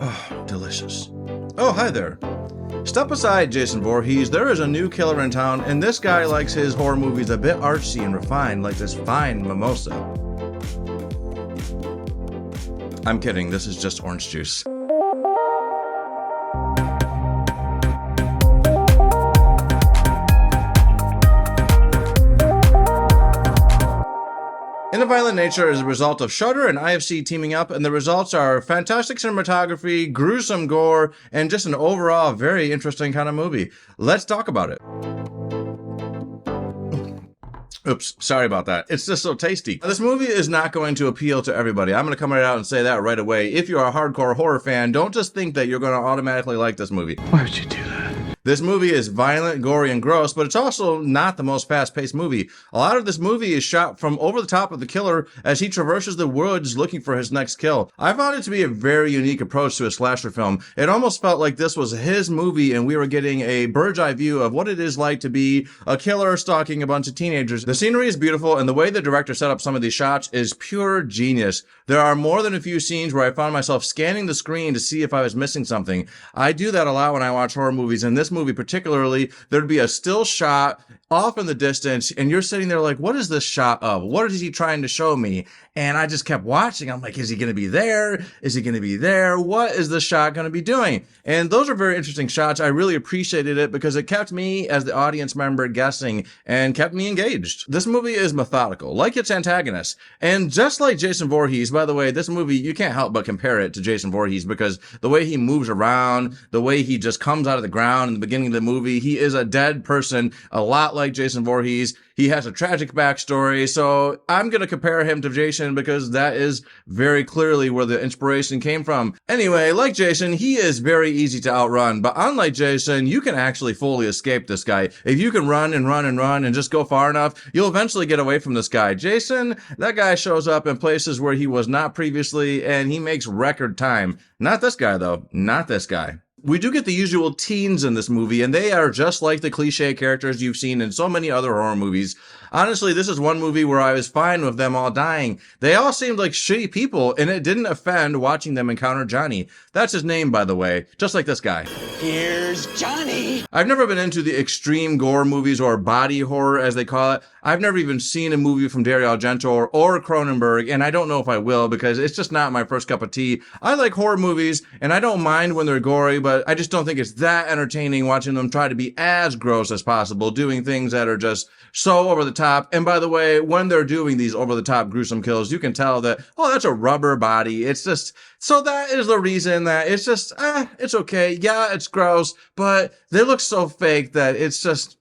Oh, delicious. Oh, hi there. Step aside, Jason Voorhees. There is a new killer in town, and this guy likes his horror movies a bit artsy and refined, like this fine mimosa. I'm kidding, this is just orange juice. In a Violent Nature is a result of Shudder and IFC teaming up, and the results are fantastic cinematography, gruesome gore, and just an overall very interesting kind of movie. Let's talk about it. Oops, sorry about that. It's just so tasty. This movie is not going to appeal to everybody. I'm going to come right out and say that right away. If you're a hardcore horror fan, don't just think that you're going to automatically like this movie. Why would you do that? This movie is violent, gory, and gross, but it's also not the most fast-paced movie. A lot of this movie is shot from over the top of the killer as he traverses the woods looking for his next kill. I found it to be a very unique approach to a slasher film. It almost felt like this was his movie and we were getting a bird's-eye view of what it is like to be a killer stalking a bunch of teenagers. The scenery is beautiful, and the way the director set up some of these shots is pure genius. There are more than a few scenes where I found myself scanning the screen to see if I was missing something. I do that a lot when I watch horror movies, and this movie particularly, there'd be a still shot off in the distance, and you're sitting there like, what is this shot of? What is he trying to show me? And I just kept watching. I'm like, is he going to be there? Is he going to be there? What is this shot going to be doing? And those are very interesting shots. I really appreciated it because it kept me as the audience member guessing and kept me engaged. This movie is methodical, like its antagonist. And just like Jason Voorhees, by the way, this movie, you can't help but compare it to Jason Voorhees because the way he moves around, the way he just comes out of the ground in the beginning of the movie, he is a dead person, a lot like Jason Voorhees. He has a tragic backstory, so I'm going to compare him to Jason because that is very clearly where the inspiration came from. Anyway, like Jason, he is very easy to outrun, but unlike Jason, you can actually fully escape this guy. If you can run and run and run and just go far enough, you'll eventually get away from this guy. Jason, that guy shows up in places where he was not previously, and he makes record time. Not this guy, though. Not this guy. We do get the usual teens in this movie, and they are just like the cliche characters you've seen in so many other horror movies. Honestly, this is one movie where I was fine with them all dying. They all seemed like shitty people, and it didn't offend watching them encounter Johnny. That's his name, by the way, just like this guy. Here's Johnny! I've never been into the extreme gore movies, or body horror, as they call it. I've never even seen a movie from Dario Argento or Cronenberg, and I don't know if I will, because it's just not my first cup of tea. I like horror movies, and I don't mind when they're gory, but I just don't think it's that entertaining watching them try to be as gross as possible, doing things that are just so over the top. And by the way, when they're doing these over the top gruesome kills, you can tell that, oh, that's a rubber body. It's just, so that is the reason that it's just, it's okay. Yeah, it's gross, but they look so fake that it's just,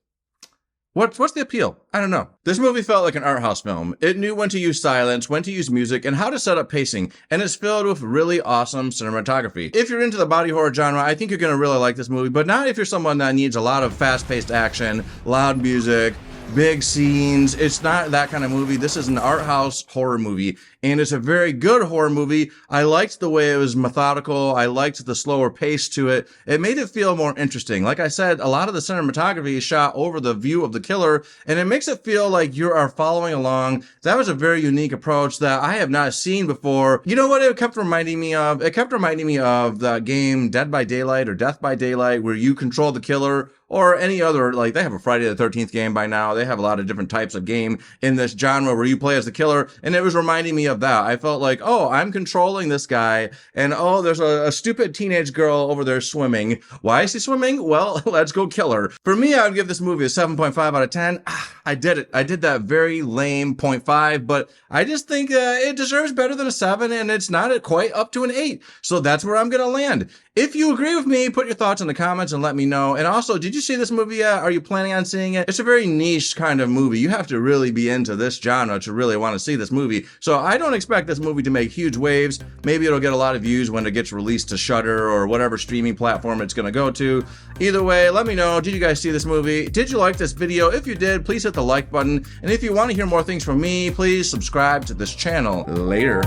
what's the appeal? I don't know. This movie felt like an art house film. It knew when to use silence, when to use music, and how to set up pacing, and it's filled with really awesome cinematography. If you're into the body horror genre, I think you're going to really like this movie, but not if you're someone that needs a lot of fast-paced action, loud music, big scenes. It's not that kind of movie. This is an art house horror movie, and it's a very good horror movie. I liked the way it was methodical. I liked the slower pace to it. It made it feel more interesting. Like I said, a lot of the cinematography is shot over the view of the killer, and it makes it feel like you are following along. That was a very unique approach that I have not seen before. You know what it kept reminding me of? It kept reminding me of the game Dead by Daylight or Death by Daylight, where you control the killer, or any other, like they have a Friday the 13th game by now. They have a lot of different types of game in this genre where you play as the killer. And it was reminding me of that. I felt like, oh, I'm controlling this guy. And oh, there's a stupid teenage girl over there swimming. Why is she swimming? Well, let's go kill her. For me, I would give this movie a 7.5 out of 10. I did it. I did that very lame 0.5, but I just think it deserves better than a 7, and it's not quite up to an 8. So that's where I'm going to land. If you agree with me, put your thoughts in the comments and let me know. And also, did you see this movie yet? Are you planning on seeing it? It's a very niche kind of movie. You have to really be into this genre to really want to see this movie. So I don't expect this movie to make huge waves. Maybe it'll get a lot of views when it gets released to Shudder or whatever streaming platform it's going to go to. Either way, let me know. Did you guys see this movie? Did you like this video? If you did, please hit the like button. And if you want to hear more things from me, please subscribe to this channel. Later.